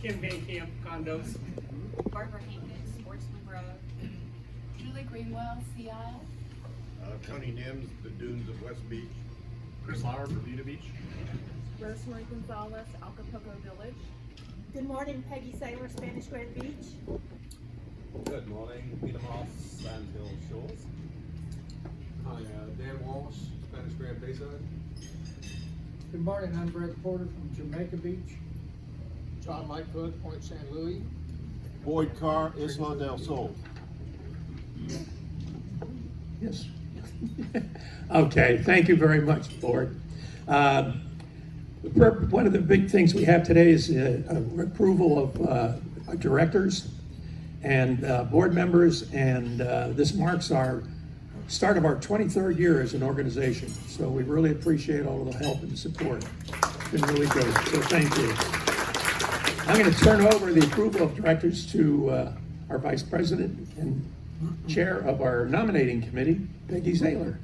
Kim Van Camp Condos. Barbara Hankins, Sportsman Road. Julie Greenwell, Sea Isle. Tony Nims, the Dunes of West Beach. Chris Lauer, Bermuda Beach. Rosemary Gonzalez, Acapulco Village. Good morning, Peggy Saylor, Spanish Grand Beach. Good morning, Peter Moss, Sand Hill Shores. Hi, Dan Walsh, Spanish Grand Bayside. Good morning, I'm Brett Porter from Jamaica Beach. John Lightfoot, Point San Luis. Boyd Carr, Isla del Sol. Yes. Okay, thank you very much, Board. One of the big things we have today is approval of directors and board members, and this marks our start of our 23rd year as an organization. So we really appreciate all of the help and support. It's been really good, so thank you. I'm going to turn over the approval of directors to our Vice President and Chair of our nominating committee, Peggy Saylor.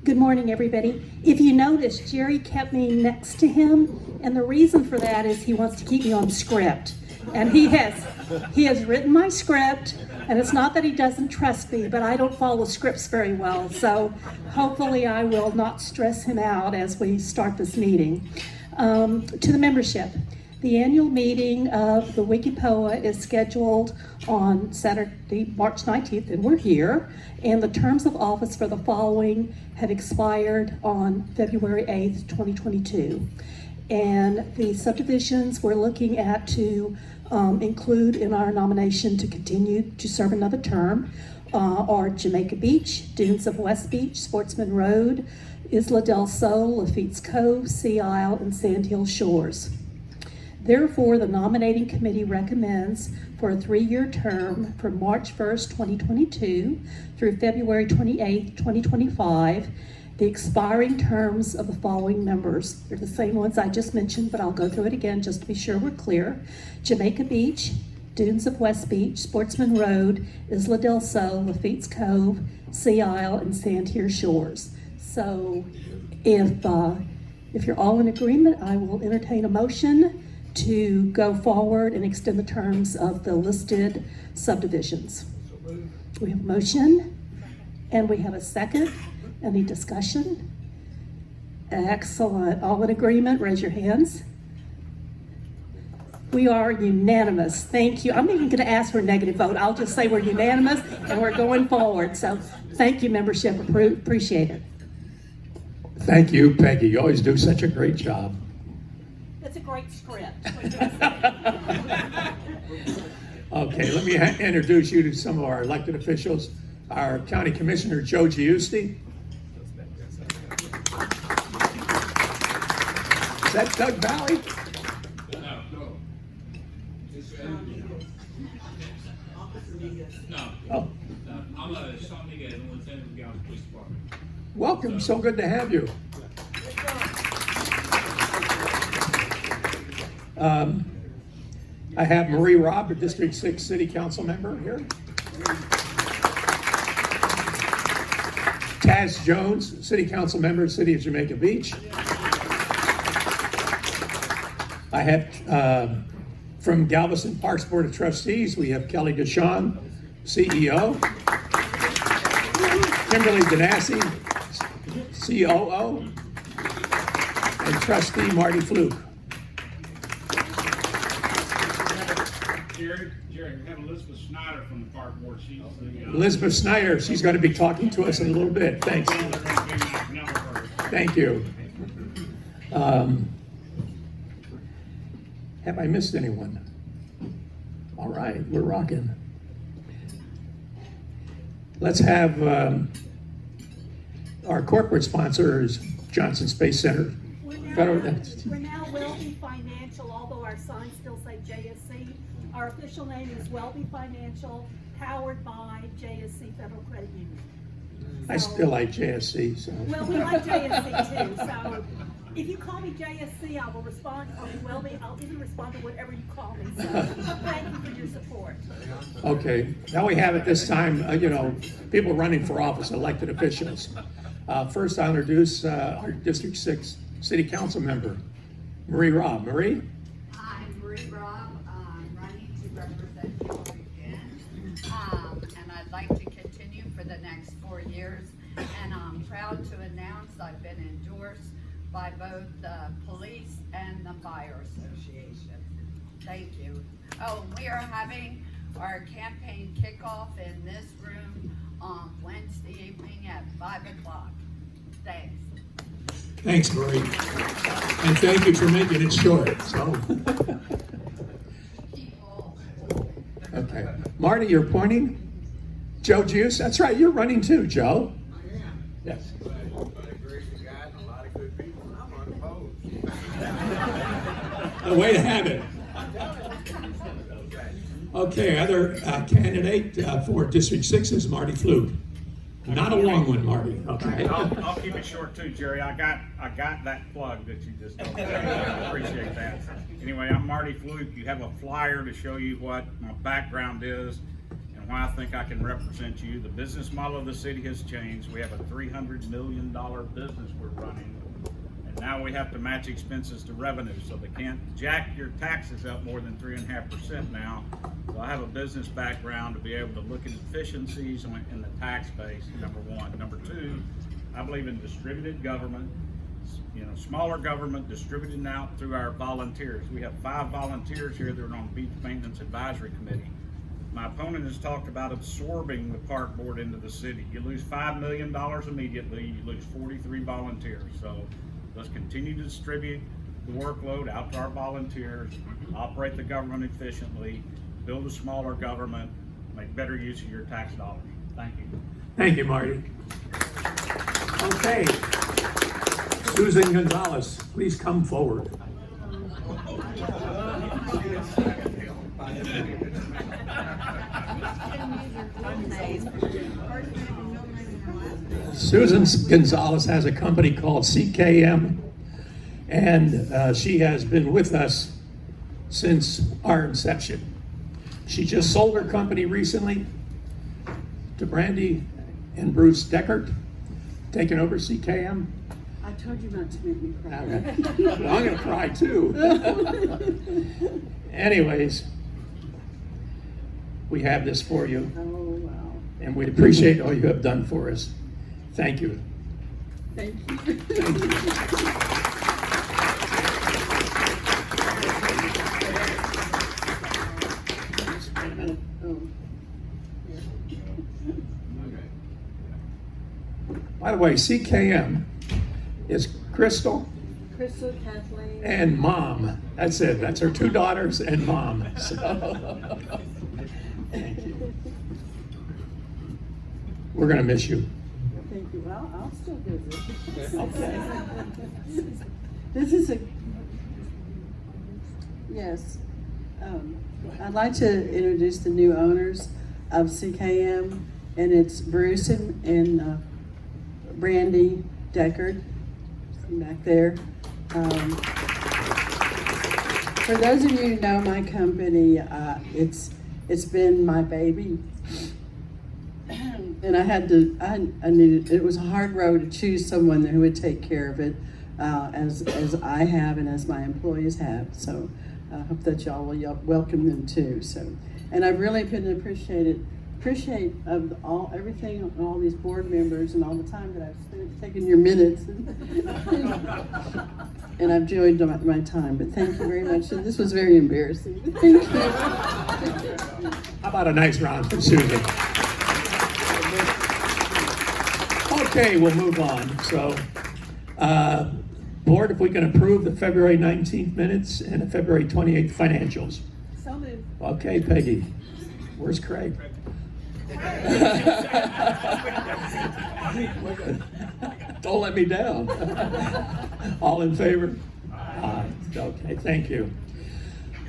Good morning, everybody. If you notice, Jerry kept me next to him, and the reason for that is he wants to keep me on script. And he has written my script, and it's not that he doesn't trust me, but I don't follow scripts very well. So hopefully I will not stress him out as we start this meeting. To the membership. The annual meeting of the Wgipoa is scheduled on Saturday, March 19th, and we're here. And the terms of office for the following have expired on February 8th, 2022. And the subdivisions we're looking at to include in our nomination to continue to serve another term are Jamaica Beach, Dunes of West Beach, Sportsman Road, Isla del Sol, Lafitte's Cove, Sea Isle, and Sand Hill Shores. Therefore, the nominating committee recommends for a 3-year term from March 1st, 2022 through February 28th, 2025, the expiring terms of the following members. They're the same ones I just mentioned, but I'll go through it again just to be sure we're clear. Jamaica Beach, Dunes of West Beach, Sportsman Road, Isla del Sol, Lafitte's Cove, Sea Isle, and Sand Hill Shores. So if you're all in agreement, I will entertain a motion to go forward and extend the terms of the listed subdivisions. We have a motion and we have a second. Any discussion? Excellent. All in agreement, raise your hands. We are unanimous. Thank you. I'm even going to ask for a negative vote. I'll just say we're unanimous and we're going forward. So thank you, membership. Appreciate it. Thank you, Peggy. You always do such a great job. That's a great script. Okay, let me introduce you to some of our elected officials. Our County Commissioner, Joe Giusti. Is that Doug Valley? No. Oh. I'm a Sean Miguel, Lieutenant of the Galveston Police Department. Welcome, so good to have you. I have Marie Robb, a District 6 City Council member here. Taz Jones, City Council member, City of Jamaica Beach. I have from Galveston Parks Board of Trustees, we have Kelly DeShawn, CEO. Kimberly Ganassi, COO. And Trustee Marty Fluke. Jerry, we have Elizabeth Snyder from the Park Board. She's the, Elizabeth Snyder, she's going to be talking to us in a little bit. Thanks. Thank you. Have I missed anyone? All right, we're rocking. Let's have our corporate sponsors, Johnson Space Center. We're now Welby Financial, although our signs still say JSC. Our official name is Welby Financial, powered by JSC Federal Credit Union. I still like JSC. So. Well, we like JSC too, so if you call me JSC, I will respond, or Welby, I'll even respond to whatever you call me, so thank you for your support. Okay, now we have at this time, people running for office, elected officials. First, I'll introduce our District 6 City Council member, Marie Robb. Marie? I'm Robb. I'm running to represent you again. And I'd like to continue for the next 4 years. And I'm proud to announce I've been endorsed by both the police and the fire association. Thank you. Oh, we are having our campaign kickoff in this room on Wednesday evening at 5 o'clock. Thanks. Thanks, Marie. And thank you for making it short, so. Okay. Marty, you're pointing? Joe Juice? That's right, you're running too, Joe. I am. Yes. By the grace of God and a lot of good people, I'm unopposed. The way to have it. Okay, other candidate for District 6 is Marty Flug. Not a long one, Marty, okay? I'll keep it short too, Jerry. I got that plug that you just told me. I appreciate that. Anyway, I'm Marty Flug. You have a flyer to show you what my background is and why I think I can represent you. The business model of the city has changed. We have a $300 million business we're running. And now we have to match expenses to revenue, so they can't jack your taxes up more than 3.5% now. So I have a business background to be able to look at efficiencies in the tax base, number one. Number two, I believe in distributed government, smaller government distributed out through our volunteers. We have 5 volunteers here that are on the Beach Maintenance Advisory Committee. My opponent has talked about absorbing the park board into the city. You lose $5 million immediately, you lose 43 volunteers. So let's continue to distribute the workload out to our volunteers, operate the government efficiently, build a smaller government, make better use of your tax dollars. Thank you. Thank you, Marty. Okay. Susan Gonzalez, please come forward. Susan Gonzalez has a company called CKM, and she has been with us since our inception. She just sold her company recently to Brandy and Bruce Deckert, taking over CKM. I told you not to make me cry. Well, I'm gonna cry too. Anyways, we have this for you, Oh, wow. and we appreciate all you have done for us. Thank you. Thank you. By the way, CKM is Crystal Crystal, Kathleen. and Mom. That's it. That's her 2 daughters and Mom. So, thank you. We're gonna miss you. Thank you. Well, I'll still visit. Okay. This is yes. I'd like to introduce the new owners of CKM, and it's Bruce and Brandy Deckard back there. For those of you who know my company, it's been my baby. And I needed, it was a hard road to choose someone who would take care of it, as I have and as my employees have. So I hope that y'all will welcome them too. So, and I've really been appreciate of everything, all these board members and all the time that I've spent taking your minutes. And I've enjoyed my time, but thank you very much. And this was very embarrassing. Thank you. How about a nice round for Susan? Okay, we'll move on. So, board, if we can approve the February 19th minutes and the February 28th financials. So moved. Okay, Peggy. Where's Craig? Don't let me down. All in favor? Aye. Okay, thank you.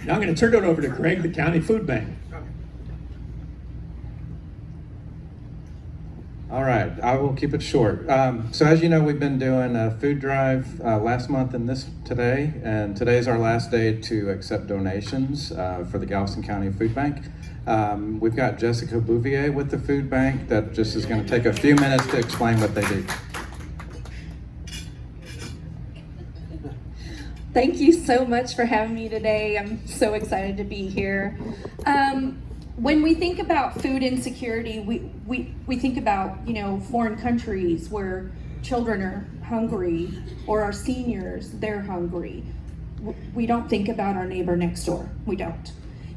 Now I'm going to turn it over to Craig, the County Food Bank. All right, I will keep it short. So as you know, we've been doing a food drive last month and today, and today is our last day to accept donations for the Galveston County Food Bank. We've got Jessica Bouvier with the food bank that just is going to take a few minutes to explain what they do. Thank you so much for having me today. I'm so excited to be here. When we think about food insecurity, we think about, you know, foreign countries where children are hungry, or our seniors, they're hungry. We don't think about our neighbor next door. We don't.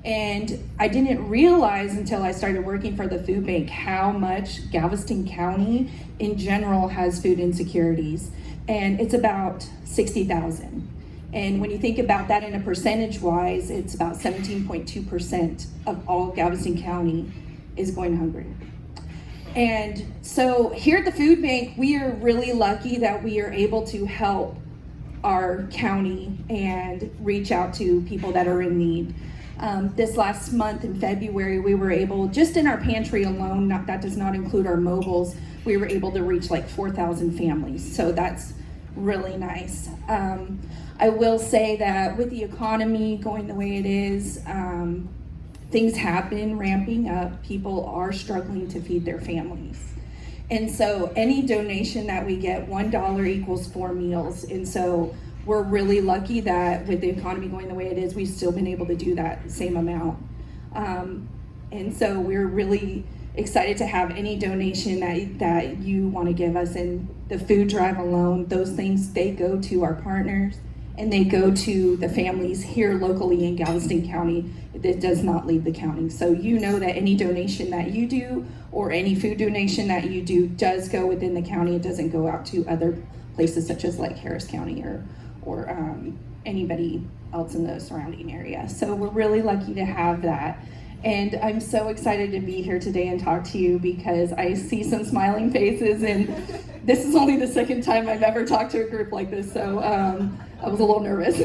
And I didn't realize until I started working for the food bank how much Galveston County in general has food insecurities. And it's about 60,000. And when you think about that in a percentage wise, it's about 17.2% of all Galveston County is going hungry. And so here at the food bank, we are really lucky that we are able to help our county and reach out to people that are in need. This last month in February, we were able, just in our pantry alone, that does not include our mobiles, we were able to reach like 4,000 families. So that's really nice. I will say that with the economy going the way it is, things have been ramping up. People are struggling to feed their families. And so any donation that we get, $1 equals 4 meals. And so we're really lucky that with the economy going the way it is, we've still been able to do that same amount. And so we're really excited to have any donation that you want to give us. And the food drive alone, those things, they go to our partners and they go to the families here locally in Galveston County. That does not leave the county. So you know that any donation that you do or any food donation that you do does go within the county. It doesn't go out to other places such as like Harris County or anybody else in the surrounding area. So we're really lucky to have that. And I'm so excited to be here today and talk to you because I see some smiling faces, and this is only the second time I've ever talked to a group like this, so I was a little nervous.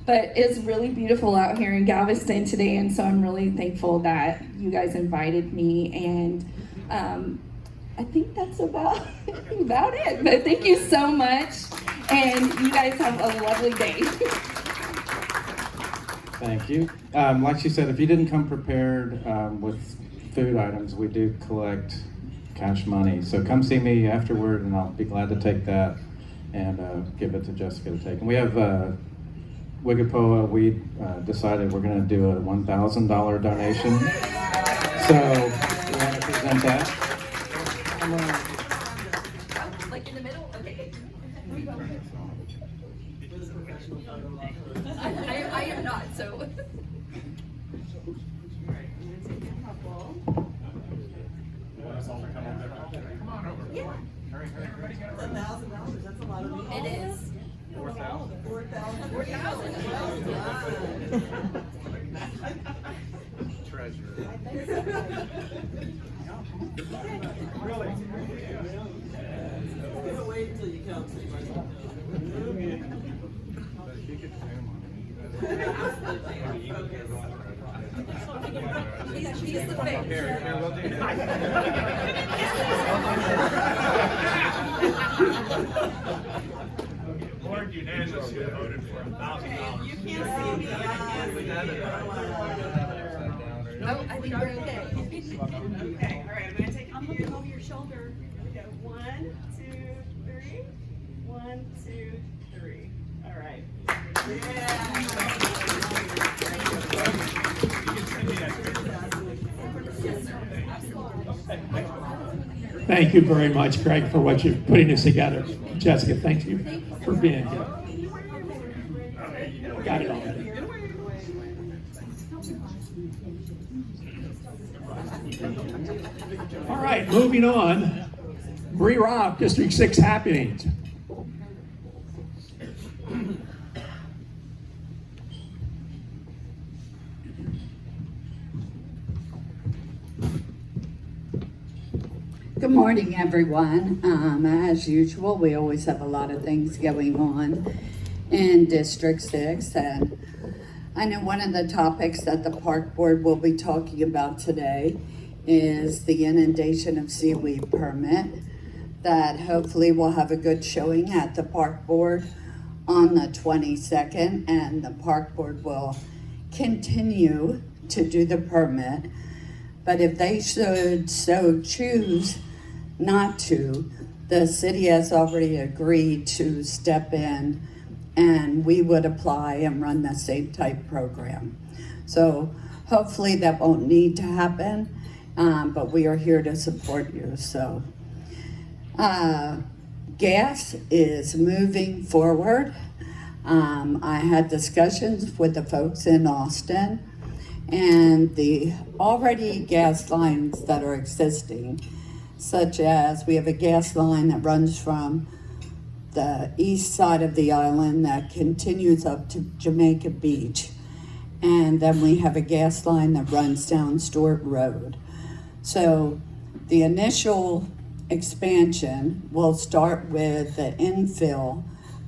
But it's really beautiful out here in Galveston today, and so I'm really thankful that you guys invited me, and I think that's about it. But thank you so much, and you guys have a lovely day. Thank you. Like she said, if you didn't come prepared with food items, we do collect cash money. So come see me afterward, and I'll be glad to take that and give it to Jessica to take. And we have Wgipoa. We decided we're going to do a $1,000 donation. So we want to present that. Like in the middle? Okay. I am not, so. Yeah. $1,000, that's a lot of money. It is. 4,000. 4,000. Treasure. Really? Wait until you count. She's the face. Here, we'll do Board unanimously voted for $1,000. You can't see me. Oh, I think we're okay. Okay, all right, I'm gonna take you over your shoulder. Here we go. 1, 2, 3. 1, 2, 3. All right. Thank you very much, Craig, for what you're putting this together. Jessica, thank you for being here. Got it already. All right, moving on. Robb, District 6 happenings. Good morning, everyone. As usual, we always have a lot of things going on in District 6, and I know one of the topics that the Park Board will be talking about today is the inundation of seaweed permit that hopefully will have a good showing at the Park Board on the 22nd, and the Park Board will continue to do the permit. But if they should so choose not to, the city has already agreed to step in and we would apply and run the same type program. So hopefully that won't need to happen, but we are here to support you. So gas is moving forward. I had discussions with the folks in Austin, and the already gas lines that are existing, such as we have a gas line that runs from the east side of the island that continues up to Jamaica Beach. And then we have a gas line that runs down Stewart Road. So the initial expansion will start with the infill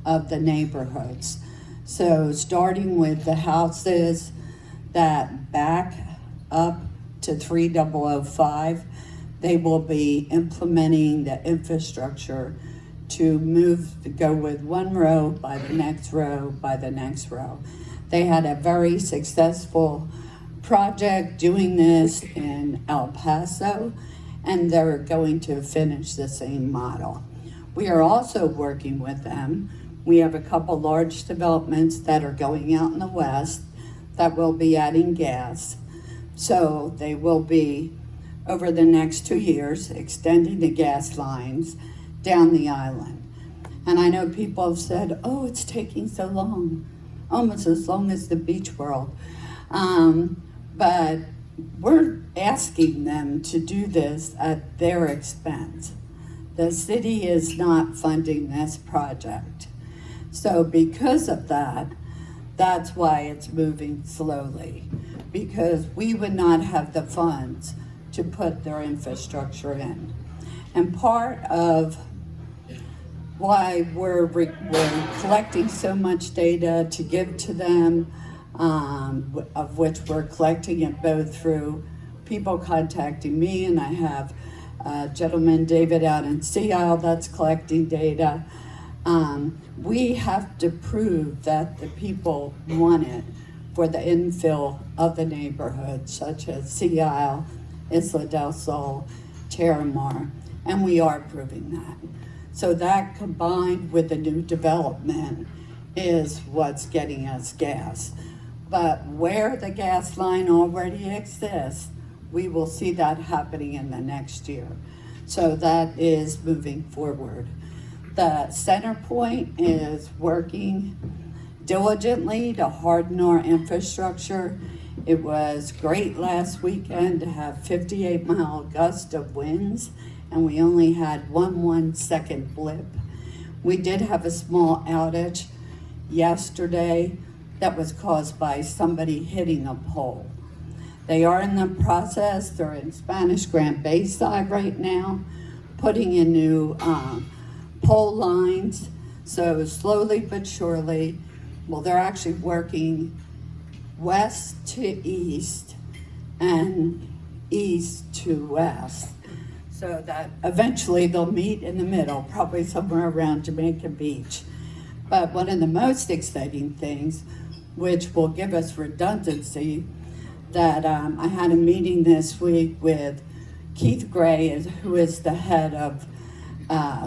of the neighborhoods. So starting with the houses that back up to 3005, they will be implementing the infrastructure to go with one row by the next row by the next row. They had a very successful project doing this in El Paso, and they're going to finish the same model. We are also working with them. We have a couple large developments that are going out in the west that will be adding gas. So they will be, over the next 2 years, extending the gas lines down the island. And I know people have said, oh, it's taking so long, almost as long as the beach world. But we're asking them to do this at their expense. The city is not funding this project. So because of that, that's why it's moving slowly, because we would not have the funds to put their infrastructure in. And part of why we're collecting so much data to give to them, of which we're collecting it both through people contacting me, and I have a gentleman, David, out in Sea Isle that's collecting data. We have to prove that the people want it for the infill of the neighborhoods, such as Sea Isle, Isla del Sol, Terramar, and we are proving that. So that combined with the new development is what's getting us gas. But where the gas line already exists, we will see that happening in the next year. So that is moving forward. The Center Point is working diligently to harden our infrastructure. It was great last weekend to have 58-mile gust of winds, and we only had 1/1-second blip. We did have a small outage yesterday that was caused by somebody hitting a pole. They are in the process, they're in Spanish Grand Bayside right now, putting in new pole lines. So slowly but surely, well, they're actually working west to east and east to west, so that eventually they'll meet in the middle, probably somewhere around Jamaica Beach. But one of the most exciting things, which will give us redundancy, that I had a meeting this week with Keith Gray, who is the head of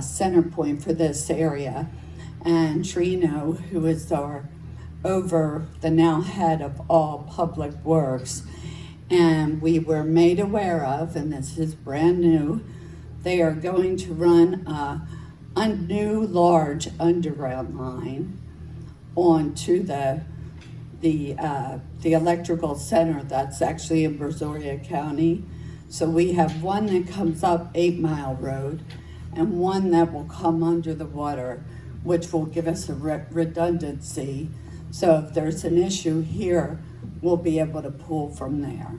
Center Point for this area, and Trino, who is the now head of all public works. And we were made aware of, and this is brand new, they are going to run a new large underground line onto the electrical center that's actually in Brazoria County. So we have one that comes up 8 Mile Road and one that will come under the water, which will give us a redundancy. So if there's an issue here, we'll be able to pull from there.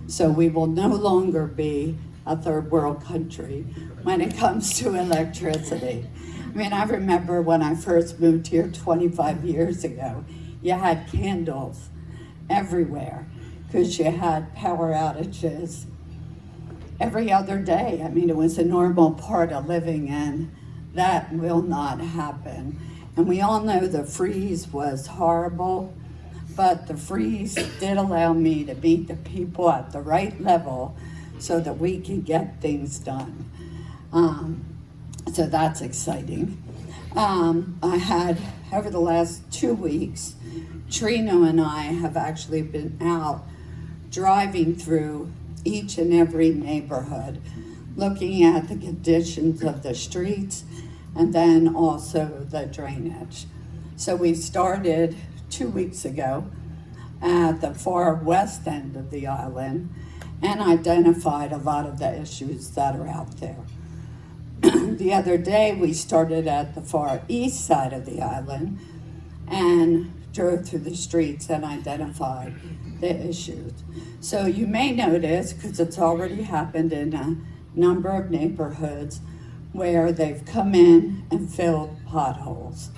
So we will no longer be a third world country when it comes to electricity. I mean, I remember when I first moved here 25 years ago, you had candles everywhere because you had power outages every other day. I mean, it was a normal part of living, and that will not happen. And we all know the freeze was horrible, but the freeze did allow me to meet the people at the right level so that we can get things done. So that's exciting. I had over the last 2 weeks, Trino and I have actually been out driving through each and every neighborhood, looking at the conditions of the streets and then also the drainage. So we started 2 weeks ago at the far west end of the island and identified a lot of the issues that are out there. The other day, we started at the far east side of the island and drove through the streets and identified the issues. So you may notice, because it's already happened in a number of neighborhoods, where they've come in and filled potholes.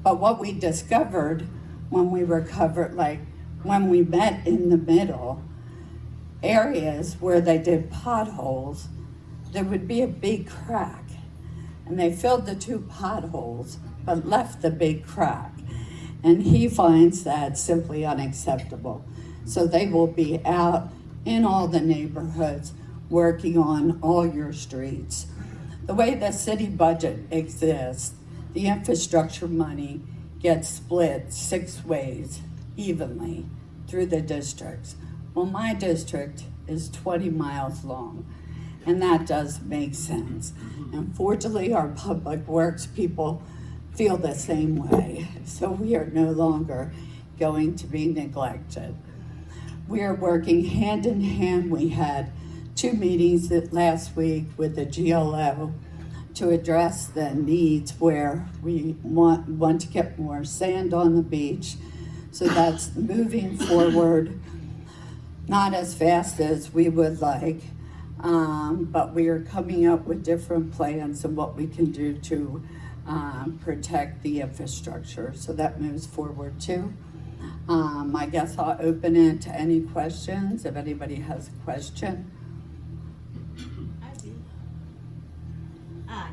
But what we discovered when we recovered, like when we met in the middle, areas where they did potholes, there would be a big crack. And they filled the 2 potholes, but left the big crack. And he finds that simply unacceptable. So they will be out in all the neighborhoods, working on all your streets. The way the city budget exists, the infrastructure money gets split 6 ways evenly through the districts. Well, my district is 20 miles long, and that does make sense. And fortunately, our public works people feel the same way. So we are no longer going to be neglected. We are working hand in hand. We had 2 meetings last week with the GLO to address the needs where we want to get more sand on the beach. So that's moving forward, not as fast as we would like, but we are coming up with different plans and what we can do to protect the infrastructure. So that moves forward too. I guess I'll open it to any questions, if anybody has a question. I do.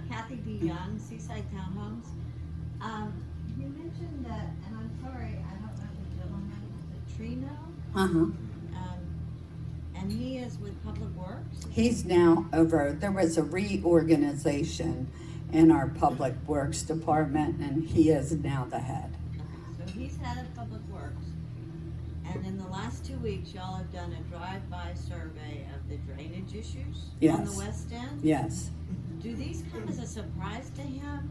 Kathy B. Young, Seaside Townhomes. You mentioned that, and I'm sorry, I don't know the gentleman, the Trino. And he is with Public Works? He's now over, there was a reorganization in our Public Works Department, and he is now the head. So he's head of Public Works. And in the last 2 weeks, y'all have done a drive-by survey of the drainage issues on the west end? Yes. Do these come as a surprise to him?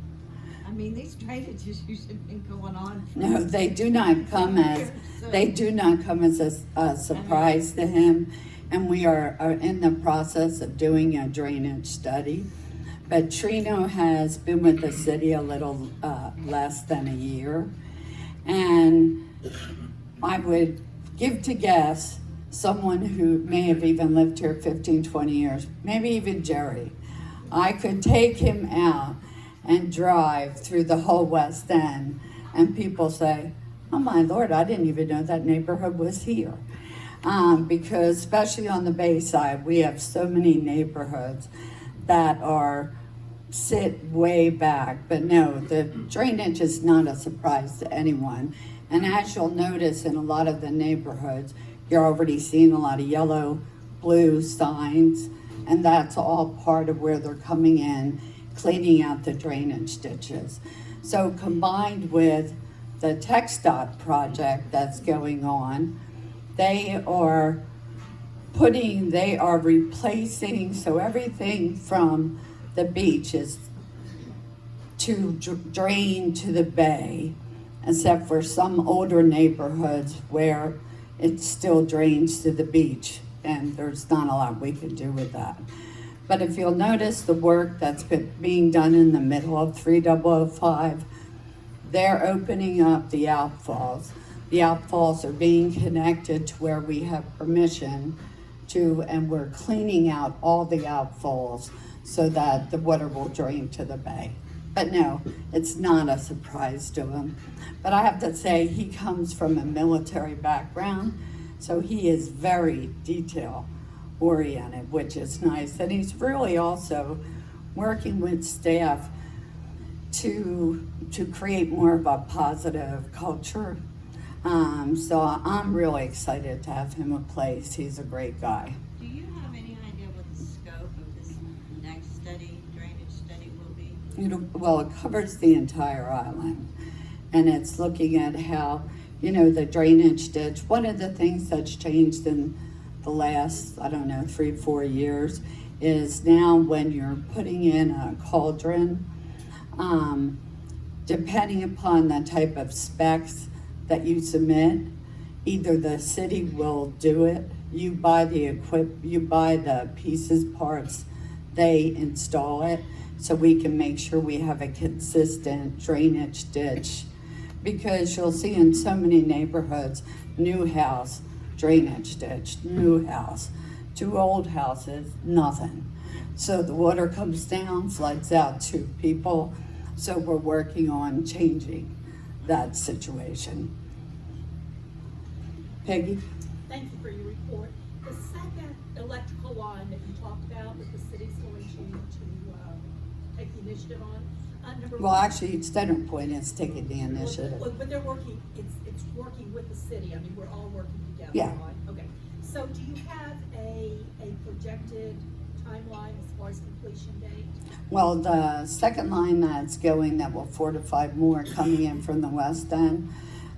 I mean, these drainage issues have been going on. No, they do not come as a surprise to him. And we are in the process of doing a drainage study. But Trino has been with the city a little less than a year. And I would give to guess someone who may have even lived here 15, 20 years, maybe even Jerry. I could take him out and drive through the whole West End, and people say, oh my Lord, I didn't even know that neighborhood was here. Because especially on the Bay side, we have so many neighborhoods that sit way back. But no, the drainage is not a surprise to anyone. And as you'll notice in a lot of the neighborhoods, you're already seeing a lot of yellow, blue signs, and that's all part of where they're coming in, cleaning out the drainage ditches. So combined with the TxDOT project that's going on, they are replacing, so everything from the beach is to drain to the bay, except for some older neighborhoods where it still drains to the beach, and there's not a lot we can do with that. But if you'll notice the work that's been being done in the middle of 3005, they're opening up the outfalls. The outfalls are being connected to where we have permission to, and we're cleaning out all the outfalls so that the water will drain to the bay. But no, it's not a surprise to him. But I have to say, he comes from a military background, so he is very detail oriented, which is nice. And he's really also working with staff to create more of a positive culture. So I'm really excited to have him in place. He's a great guy. Do you have any idea what the scope of this next study, drainage study, will be? Well, it covers the entire island. and it's looking at how, you know, the drainage ditch. One of the things that's changed in the last, I don't know, 3-4 years is now when you're putting in a cauldron, depending upon the type of specs that you submit, either the city will do it, you buy the pieces, parts, they install it, so we can make sure we have a consistent drainage ditch. Because you'll see in so many neighborhoods, new house, drainage ditch, new house, 2 old houses, nothing. So the water comes down, floods out 2 people. So we're working on changing that situation. Peggy? Thank you for your report. The second electrical line that you talked about that the city's going to take the initiative on. Well, actually, Centerpoint is taking the initiative. But they're working, it's working with the city. I mean, we're all working together. Yeah. Right? Okay. So do you have a projected timeline as far as completion date? Well, the second line that's going, that will 4 to 5 more coming in from the west end.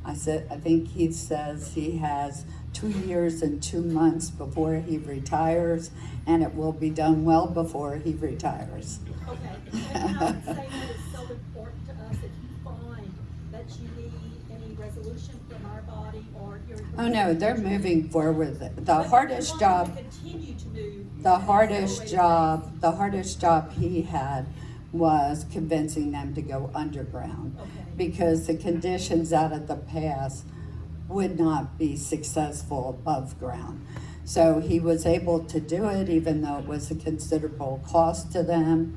I think he says he has 2 years and 2 months before he retires, and it will be done well before he retires. Okay. And I would say that it's so important to us if you find that you need any resolution from our body or hearing from Oh no, they're moving forward. The hardest job. Continue to move. The hardest job he had was convincing them to go underground. Okay. Because the conditions out of the past would not be successful above ground. So he was able to do it even though it was a considerable cost to them.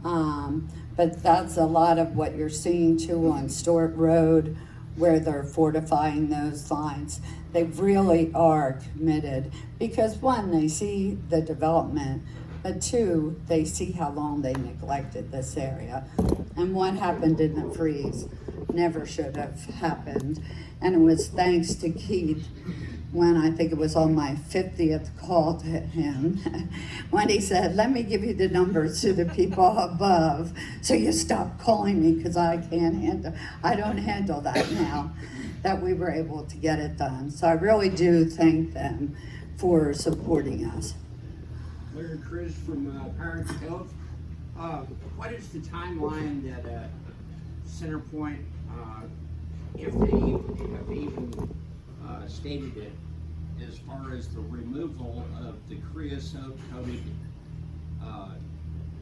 But that's a lot of what you're seeing too on Stewart Road, where they're fortifying those lines. They really are committed because 1, they see the development, but 2, they see how long they neglected this area. And what happened in the freeze never should have happened. And it was thanks to Keith when I think it was on my 50th call to him, when he said, let me give you the numbers to the people above so you stop calling me because I don't handle that now, that we were able to get it done. So I really do thank them for supporting us. Larry Chris from Parents Health. What is the timeline that Centerpoint, if they even stated it, as far as the removal of the creosote-coated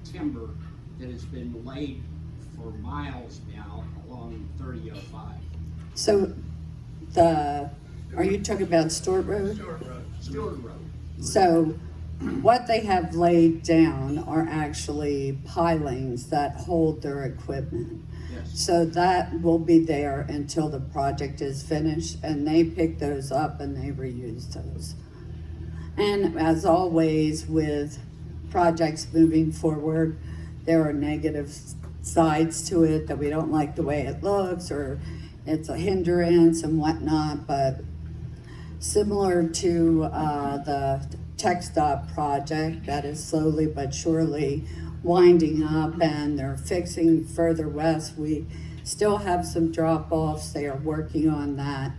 timber that has been laid for miles now along 3005? So are you talking about Stewart Road? Stewart Road. So what they have laid down are actually pilings that hold their equipment. Yes. So that will be there until the project is finished, and they pick those up and they reuse those. And as always with projects moving forward, there are negative sides to it, that we don't like the way it looks or it's a hindrance and whatnot, but similar to the TxDOT project that is slowly but surely winding up, and they're fixing further west. We still have some drop-offs. They are working on that.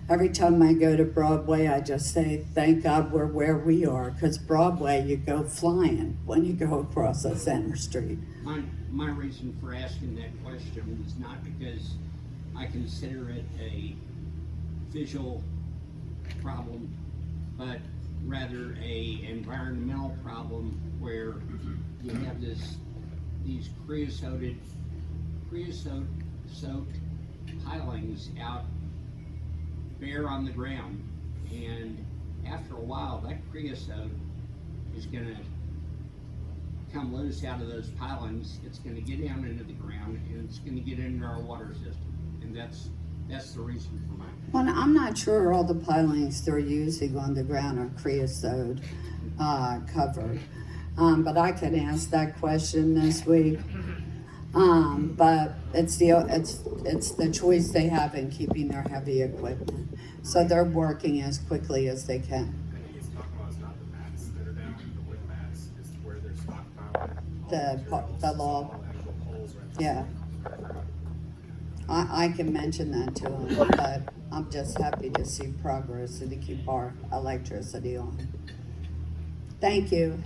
Every time I go to Broadway, I just say, thank God we're where we are, because Broadway, you go flying when you go across a center street. My reason for asking that question is not because I consider it a visual problem, but rather a environmental problem where you have these creosote pilings out bare on the ground, and after a while that creosote is gonna come loose out of those pilings. It's gonna get down into the ground and it's gonna get into our water system, and that's the reason for mine. Well, I'm not sure all the pilings they're using on the ground are creosote covered, but I can ask that question this week. But it's the choice they have in keeping their heavy equipment. So they're working as quickly as they can. He's talking about is not the mats that are down, the wood mats, is where they're stockpiling. The log. Actual poles, right? Yeah. I can mention that to him, but I'm just happy to see progress and to keep our electricity on. Thank you.